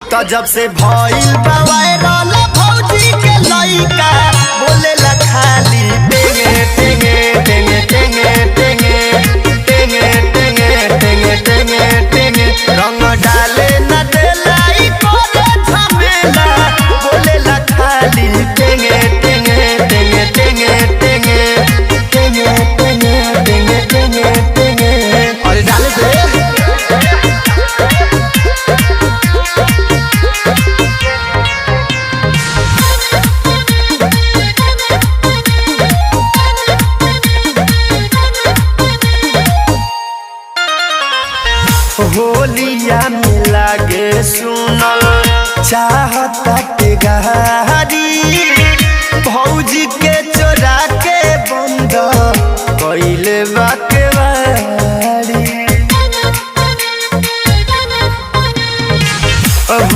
तो जब से भइल बा वायरल भौजी के लइका बोलेला खाली टेंगे टेंगे टेंगे टेंगे टेंगे टेंगे टेंगे टेंगे टेंगे टेंगे रंग डाले न देला ई करे झमेला बोलेला खाली टेंगे टेंगे टेंगे टेंगे टेंगे टेंगे टेंगे टेंगे टेंगे टेंगे और डाले दे होलिया में लागे सुनल चाहता के गहारी भौजी के चोरा के बंद